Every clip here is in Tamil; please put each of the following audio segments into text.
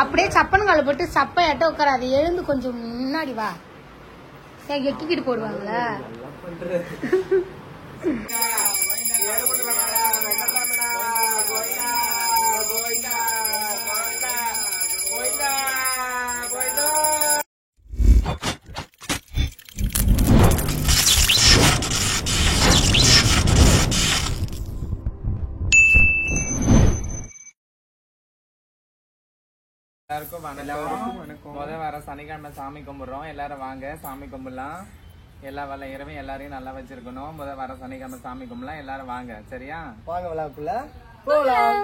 அப்படியே சப்பன் கால போட்டு சப்பையாட்ட உட்காராது, எழுந்து கொஞ்சம் முன்னாடி வா. எக்கிக்கிட்டு போடுவாங்கல்ல. எல்லாருக்கும் முத வர சனிக்கிழமை சாமி கும்பிடுறோம். எல்லாரும் வாங்க சாமி கும்பிடலாம். எல்லா வல்ல இரவும் எல்லாரையும் நல்லா வச்சிருக்கணும். முத வர சனிக்கிழமை சாமி கும்பிடலாம். எல்லாரும் வாங்க, சரியா? வாங்க விழாக்குள்ள போலாம்.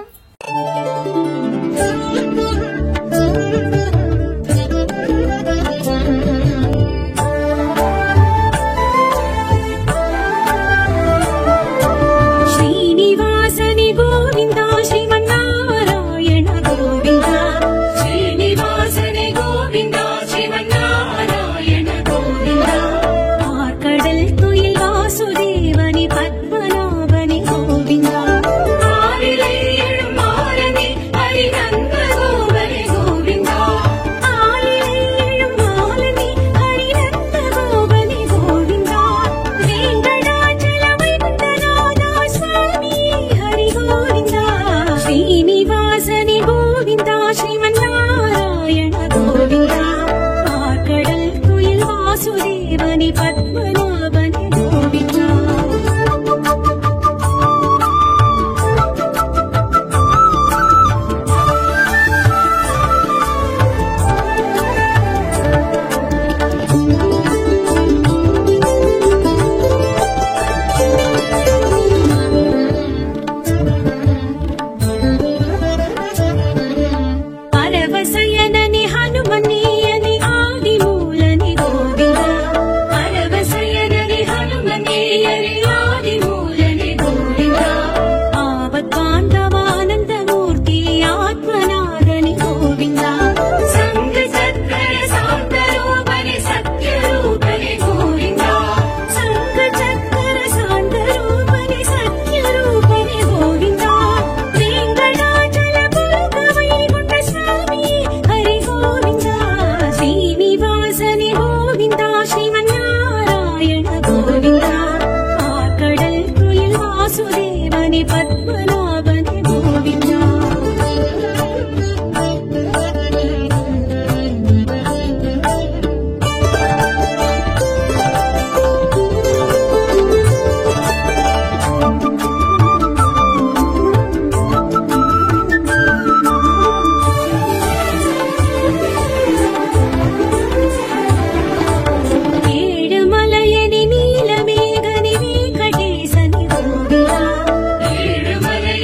ஏழுமலை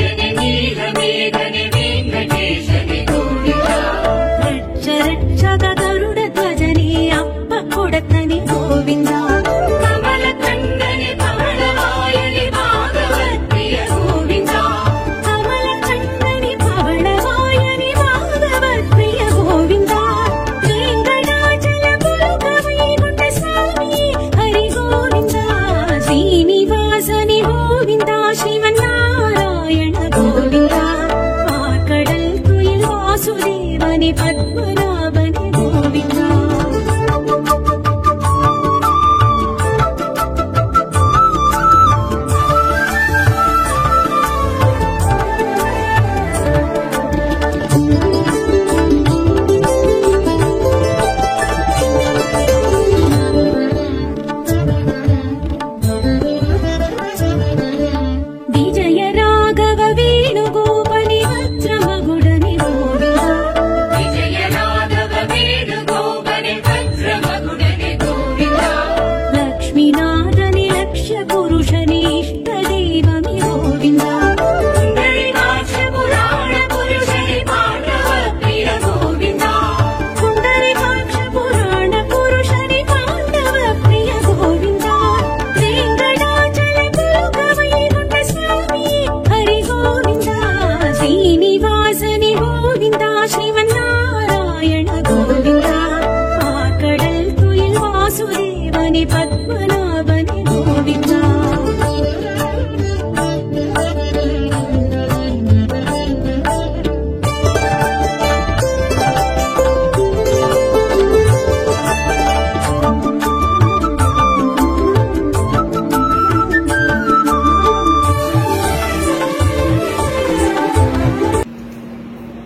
వాసుదేవని పద్మనాభని గోవిందా.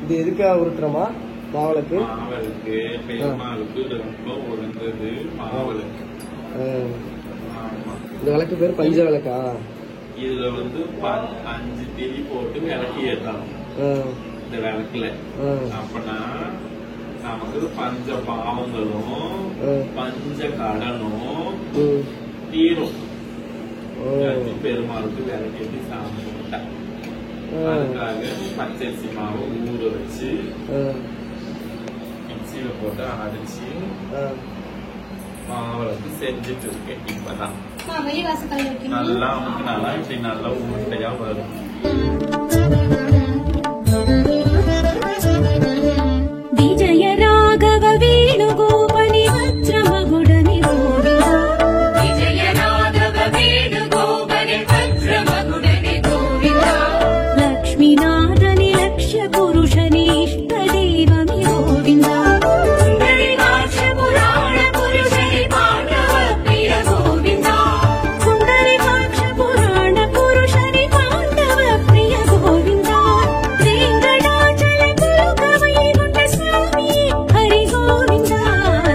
இது எதுக்காக உருட்டுறோமா? மாவிளக்கு பெருமாளுக்கு ரொம்ப உகந்தது மாவிளக்கு. இந்த விளக்கு பேர் பஞ்ச விளக்கா? இதுல 5 திரி போட்டு விளக்கு ஏற்றணும் இந்த விளக்குல. அப்பனா நமக்கு பஞ்ச பாவங்களும் பஞ்ச கடனும் தீரும். பெருமாளுக்கு விளக்கேற்றி சாமி கும்பிட்டேன். அதுக்காக பச்சரிசி மாவு ஊற வச்சு மிக்சியில போட்டு அரைச்சி மாவிளக்கு செஞ்சுட்டு இருக்கேன். இப்பதான் நல்லா நல்லா இப்படி நல்லா உருட்டையா வரும். విజయ రాఘవ వేణుగోపని వజ్రమగుడని గోవిందా. విజయ రాఘవ వేణుగోపని వజ్రమగుడని గోవిందా. లక్ష్మీనాథని లక్ష్య పురుషని ఇష్టదేవమి గోవిందా. సుందరికాక్ష పురాణ పురుషని పాండవ ప్రియ గోవిందా. సుందరికాక్ష పురాణ పురుషని పాండవ ప్రియ గోవిందా. వెంకటాచల గురుగవైకుంఠ స్వామి హరి గోవిందా.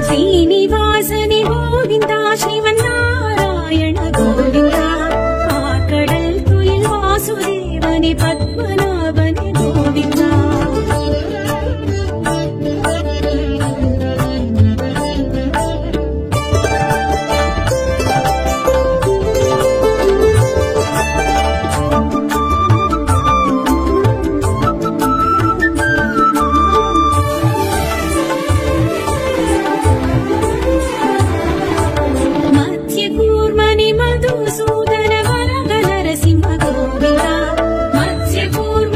శ్రీనివాసని గోవిందా. శ్రీమన్నారాయణ గోవిందా. ఆకడల్ తుయిల్ వాసుదేవని పద్మనాభని గోవిందా. మత్స్యకూర్మని మధుసూదన వరద నరసింహ గోవిందా. మత్స్యకూర్మ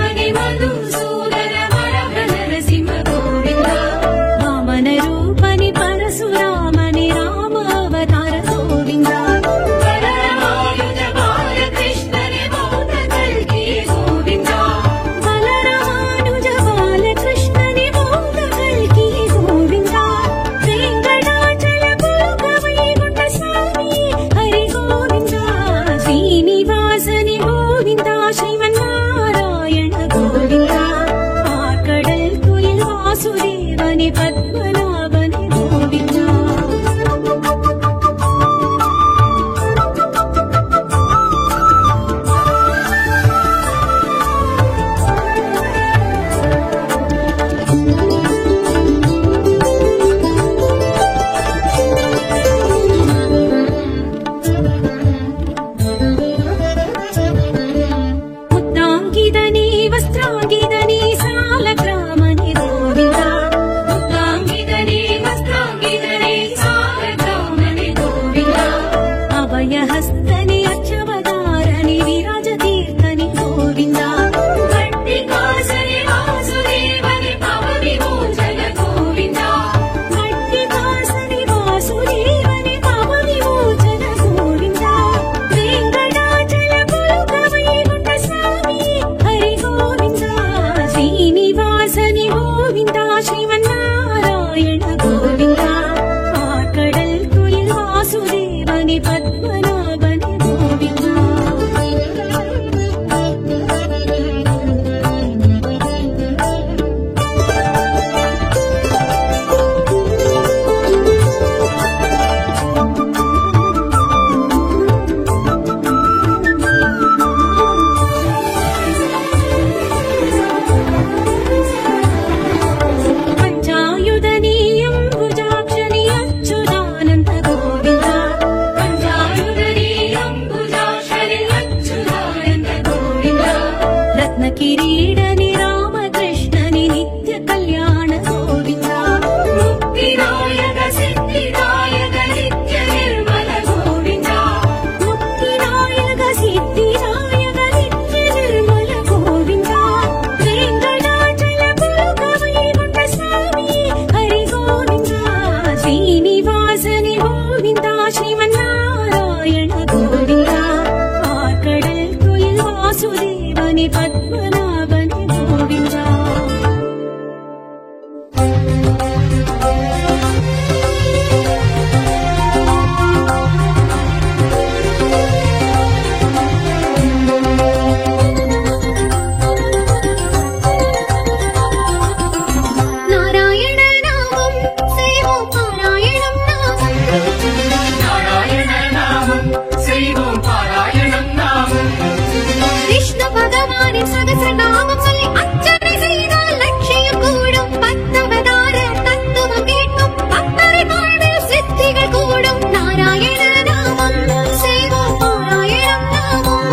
பத்மநாபனே கோவிந்தா. சகசநாமம் சொல்லி அர்ச்சனை செய்தால் லட்சியம் கூடும். பத்தவதார தத்துவம் கேட்கும் பக்தரை வாழ்வில் சித்திகள் கூடும். நாராயண நாமம் செய்வோம் பாராயணம் நாமம்.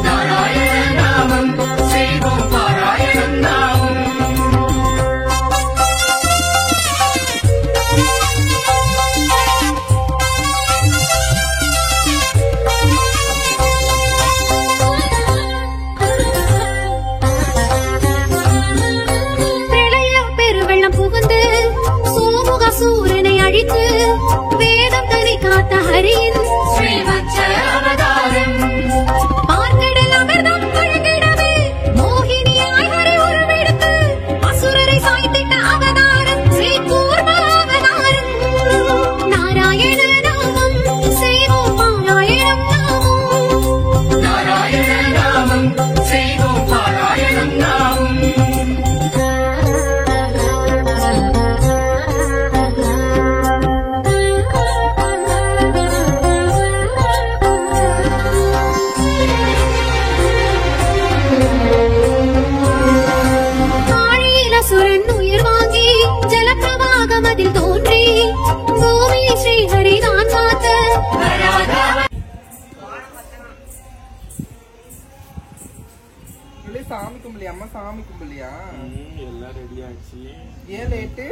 நாராயண நாமம் செய்வோம் பாராயணம் நாமம். சூரனை அழித்து வேதம் தனி காத்த ஹரியின் ஸ்ரீவத்ச அவதாரம். பார்க்கடல் அமிர்தம் பழகிடவே மோகினியாய் ஹரி உருவெடுத்து அசுரரை சாய்த்திட்ட அவதாரம் ஸ்ரீ கூர்ம அவதாரம். நாராயண நாமம் செய்வோம் பாராயணம் நாமம். நாராயண நாமம் செய்வோம் பாராயணம் நாமம். சுரன் உயிர் வாங்கி ஜலப்பிரவாகம் அதில் தோன்றி கோவிலை ஸ்ரீஹரிதான் காத்த சாமி கும்பலியா? அம்மா சாமி கும்பலியா? எல்லாம் ரெடி ஆயிடுச்சு. ஏன் லேட்டு?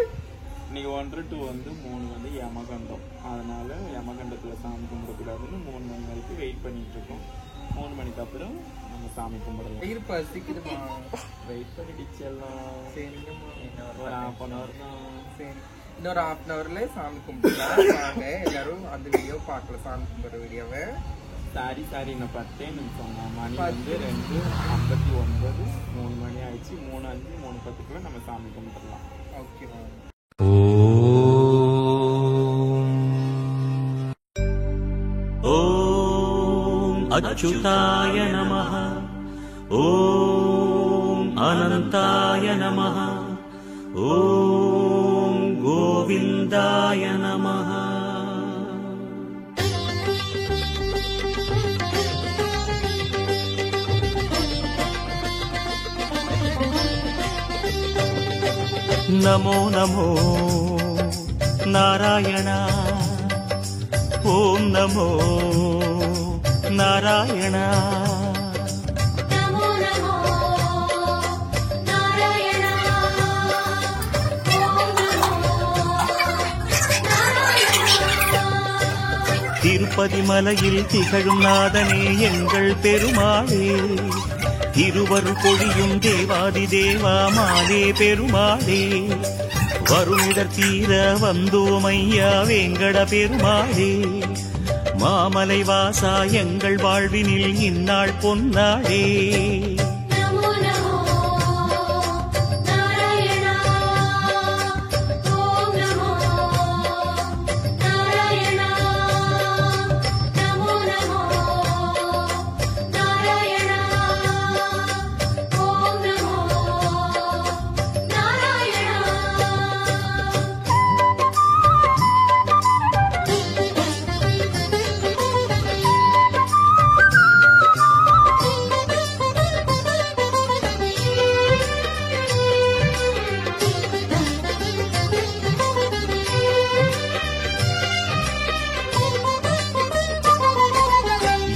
இன்னைக்கு 1 to 3 யமகண்டம். அதனால யமகண்டத்துல சாமி கும்பிடக்கூடாதுன்னு 3 மணி வரைக்கும் வெயிட் பண்ணிட்டு இருக்கோம். 3 மணிக்கு அப்புறம் நம்ம சாமி கும்பிடலாம். இருப்பா சீக்கிரமா வெயிட் பண்ணிடுச்செல்லாம். சரிங்கம்மா. ஒரு 1/2 hour தான். சரி, இன்னொரு 1/2 hourல சாமி கும்பிடலாம். வாங்க எல்லாரும் அந்த வீடியோ பார்க்கலாம், சாமி கும்பிடுற வீடியோவை. சாரி நான் 10 நிமிஷம். மணி 2:59. 3 மணி ஆயிடுச்சு. 3:05 3:10 நம்ம சாமி கும்பிடலாம். ஓகேவா? ஓம் அச்சுதாய நமஹ. ஓம் அனந்தாய நமஹ. ஓம் கோவிந்தாய நமஹ. நமோ நமோ நாராயண. ஓம் நமோ நாராயண. நமோ நமோ நாராயண. ஓம் நமோ நாராயண. திருப்பதி மலையில் திகழும் நாதனே எங்கள் பெருமாளே. இருவர் பொழியும் தேவாதி தேவா மாலே பெருமாளே. வருமிடர் தீர வந்தோமையா வேங்கட பெருமாளே. மாமலை வாசா எங்கள் வாழ்வினில் இந்நாள் பொன்னாளே. நமோ நமோ நாராயண. ஓம் நமோ நாராயண. நமோ நமோ நாராயண. ஓம் நமோ நாராயண.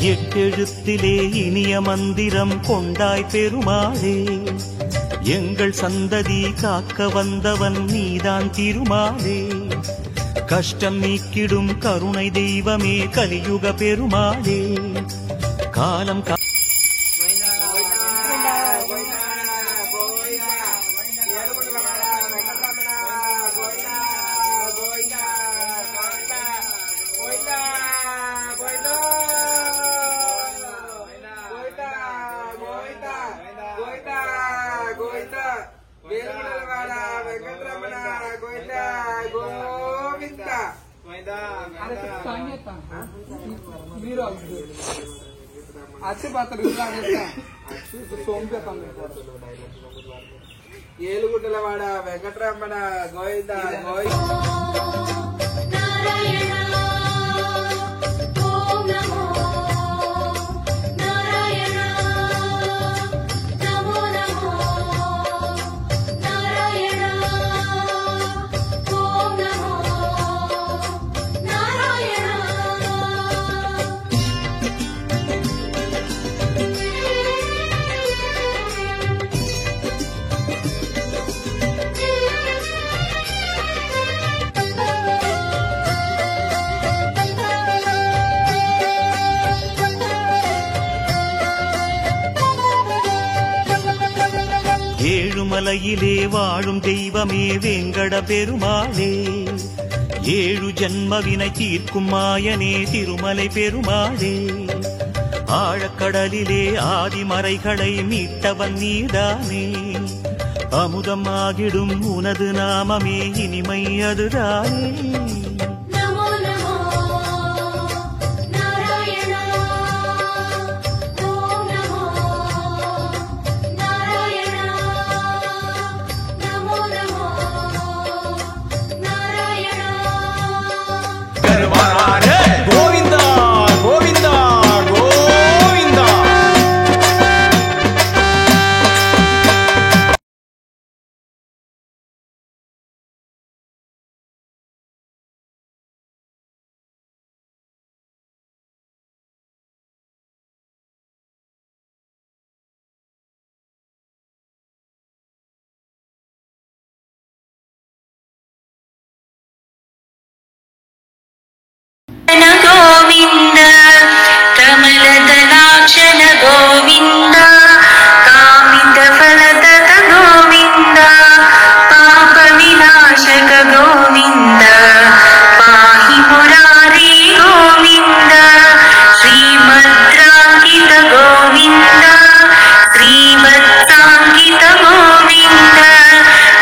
எட்டெழுத்திலே இனிய மந்திரம் கொண்டாய் பெருமாளே. எங்கள் சந்ததி காக்க வந்தவன் நீதான் திருமாலே. கஷ்டம் நீக்கிடும் கருணை தெய்வமே கலியுக பெருமாளே. காலம் మీరు అచ్చి పాత్ర సోంపేతాను ఏలుగుడ్డలవాడ వెంకటరమణ గోవింద ஏழுமலையிலே வாழும் தெய்வமே வேங்கட பெருமாளே ஏழு ஜன்மவினை தீர்க்கும் மாயனே திருமலை பெருமாளே ஆழக்கடலிலே ஆதிமறைகளை மீட்டவன் நீதானே அமுதமாகிடும் உனது நாமமே இனிமை அதுதானே గోవిందా గోవిందా గోవిందా గోవింద కమలదలాక్షణ గోవింద కామిత ఫలదత గోవింద పాప వినాశక గోవింద పాహి మురారి గోవింద శ్రీమద్రాంకిత గోవింద శ్రీవత్సాంకిత గోవింద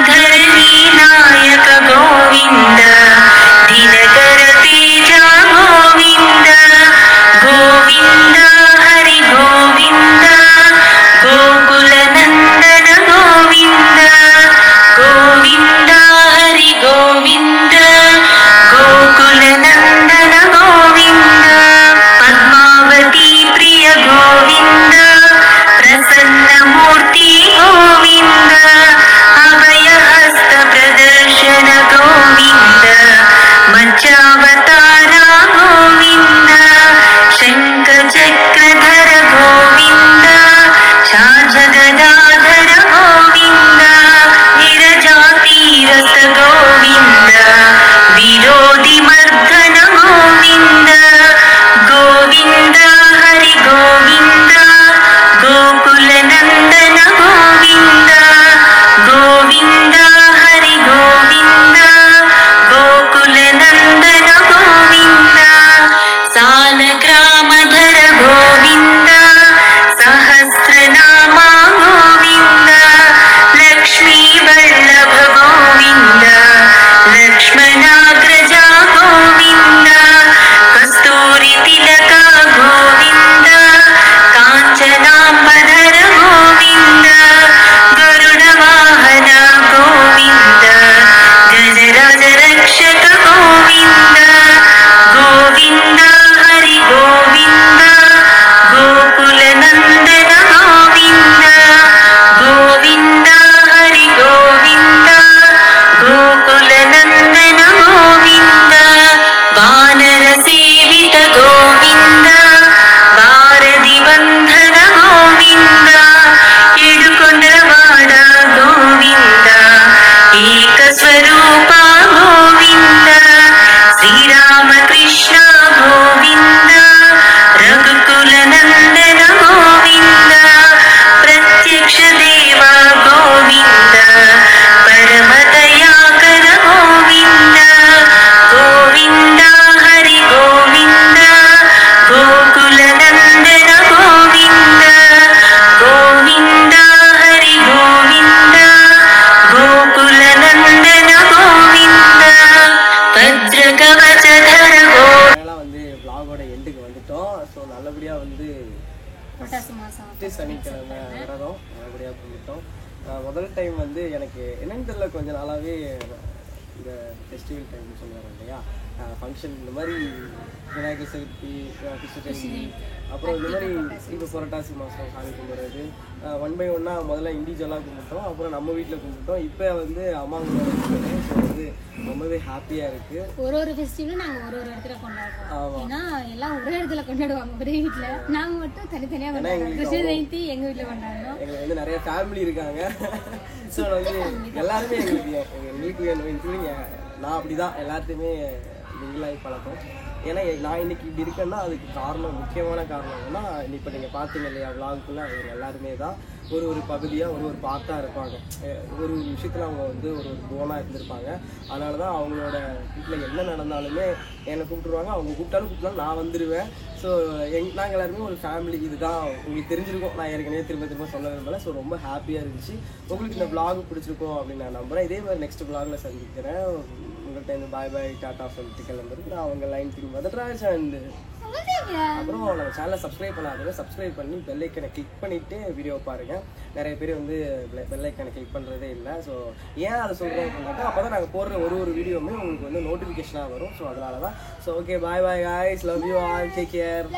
ధరణి నాయక గోవింద దినకర తేజ గోవింద గోవింద హరి గోవింద గోకుల నందన గోవింద గోవింద హరి గోవింద గోకుల నందన గోవింద పద్మావతి ప్రియ గోవింద ప్రసన్నమూర్తి గోవింద అభయహస్త ప్రదర్శన గోవింద మధ్యావతార గోవింద శంఖ చక్రధర గోవింద శాజగదాధర గోవింద విరజాతీరస గోవింద విరోధి మర్దన గోవింద గోవింద హరి గోవింద గోకుల నందన గోవింద గోవింద హరి గోవింద గోకుల నందన గోవింద సాలగ్రామధర గోవింద సహస్రనామ గోవింద లక్ష్మీ వల్లభ గోవింద లక్ష్మణాగ్రజ గోవింద కస్తూరి తిలక గోవింద కాంచనాంబధర గోవింద గరుడ వాహన గోవింద గజరాజ రక్షక గోవింద గోవింద హరి గోవింద గోకుల నందన గోవింద గోవింద హరి గోవింద గోకుల నందన గోవింద వానర సేవిత గోవింద భారతి బంధన గోవింద ఏడుకొండలవాడ గోవింద ఏక స్వరూప గోవింద శ్రీరామకృష్ణ గోవింద రఘుకుల నందన గోవింద ప్రత్యక్ష దేవ గోవింద పరమదయాకర గోవింద గోవింద హరి గోవింద గోకుల నందన గోవింద గోవింద హరి గోవింద గోకుల నందన గోవింద భద్రకవచ புரட்டாசி மாசம் சனிக்கிழமை விரதம் நல்லபடியாக கும்பிட்டோம். முதல் டைம் வந்து எனக்கு என்னன்னு தெரியல, கொஞ்சம் நாளாகவே இந்த ஃபெஸ்டிவல் டைம்னு சொல்லுவாங்க இல்லையா, ஃபங்க்ஷன் இந்த மாதிரி விநாயகர் சதுர்த்தி, கிருஷ்ண ஜெயந்தி, அப்புறம் இந்த மாதிரி இப்போ புரட்டாசி மாதம் சாமி கும்பிட்றது 1 by 1 முதல்ல இண்டிவிஜுவலாக கும்பிட்டோம், அப்புறம் நம்ம வீட்டில் கும்பிட்டோம். இப்போ வந்து அம்மாங்களோட ஸோ வந்து ரொம்பவே ஹாப்பியாக இருக்குது. ஒரு ஃபெஸ்டிவலும் நாங்கள் ஒரு இடத்துல கொண்டாடுறோம். ஏன்னா எல்லாம் ஒரே இடத்துல கொண்டாடுவாங்க ஒரே வீட்டில், நாங்கள் மட்டும் தனித்தனியாக கொண்டாடுறோம். கிருஷ்ண ஜெயந்தி எங்கள் வீட்டில் கொண்டாடுறோம். எங்களுக்கு வந்து நிறைய ஃபேமிலி இருக்காங்க. ஸோ வந்து எல்லாருமே எங்களுக்கு வேணும், இன்க்ளூடிங் நான் அப்படி தான் எல்லாத்தையுமே மிங்கிலாகி பழக்கம். ஏன்னா நான் இன்னைக்கு இப்படி இருக்கேன்னா அதுக்கு காரணம், முக்கியமான காரணம் என்னன்னா, இப்போ நீங்கள் பார்த்தீங்க இல்லையா விளாகுக்குள்ளே, அவங்க எல்லாருமே தான் ஒரு பகுதியாக ஒரு பார்ட்டாக இருப்பாங்க. ஒரு விஷயத்தில் அவங்க வந்து ஒரு போனாக இருந்திருப்பாங்க. அதனால தான் அவங்களோட வீட்டில் என்ன நடந்தாலுமே என்னை கூப்பிட்டுருவாங்க. அவங்க கூப்பிட்டாலும் நான் வந்துடுவேன். ஸோ நாங்கள் எல்லாருமே ஒரு ஃபேமிலி. இதுதான் உங்களுக்கு தெரிஞ்சிருக்கும், நான் ஏற்கனவே திரும்ப சொல்ல விரும்பல. ஸோ ரொம்ப ஹாப்பியாக இருந்துச்சு. உங்களுக்கு இந்த விளாக் பிடிச்சிருக்கும் அப்படின்னு நான் நம்புகிறேன். இதே மாதிரி நெக்ஸ்ட் விளாகில் சந்திக்கிறேன். உங்கள்கிட்ட இந்த பாய் பாய் டாட்டா சொல்லிட்டு கிளம்புறது நான் அவங்க லைன் திங் மதராஜ். அண்ட் அப்புறம் நம்ம சேனலை சப்ஸ்கிரைப் பண்ணாதவங்க சப்ஸ்கிரைப் பண்ணி பெல் ஐக்கனை கிளிக் பண்ணிவிட்டு வீடியோ பாருங்கள். நிறைய பேர் வந்து பெல் ஐக்கனை கிளிக் பண்ணுறதே இல்லை. ஸோ ஏன் அதை சொல்கிறோம் அப்படின்னாக்கா, அப்போ தான் நாங்கள் போடுற ஒரு வீடியோவுமே உங்களுக்கு வந்து நோட்டிஃபிகேஷனாக வரும். ஸோ அதனால தான். So okay, bye bye guys, love you all, take care.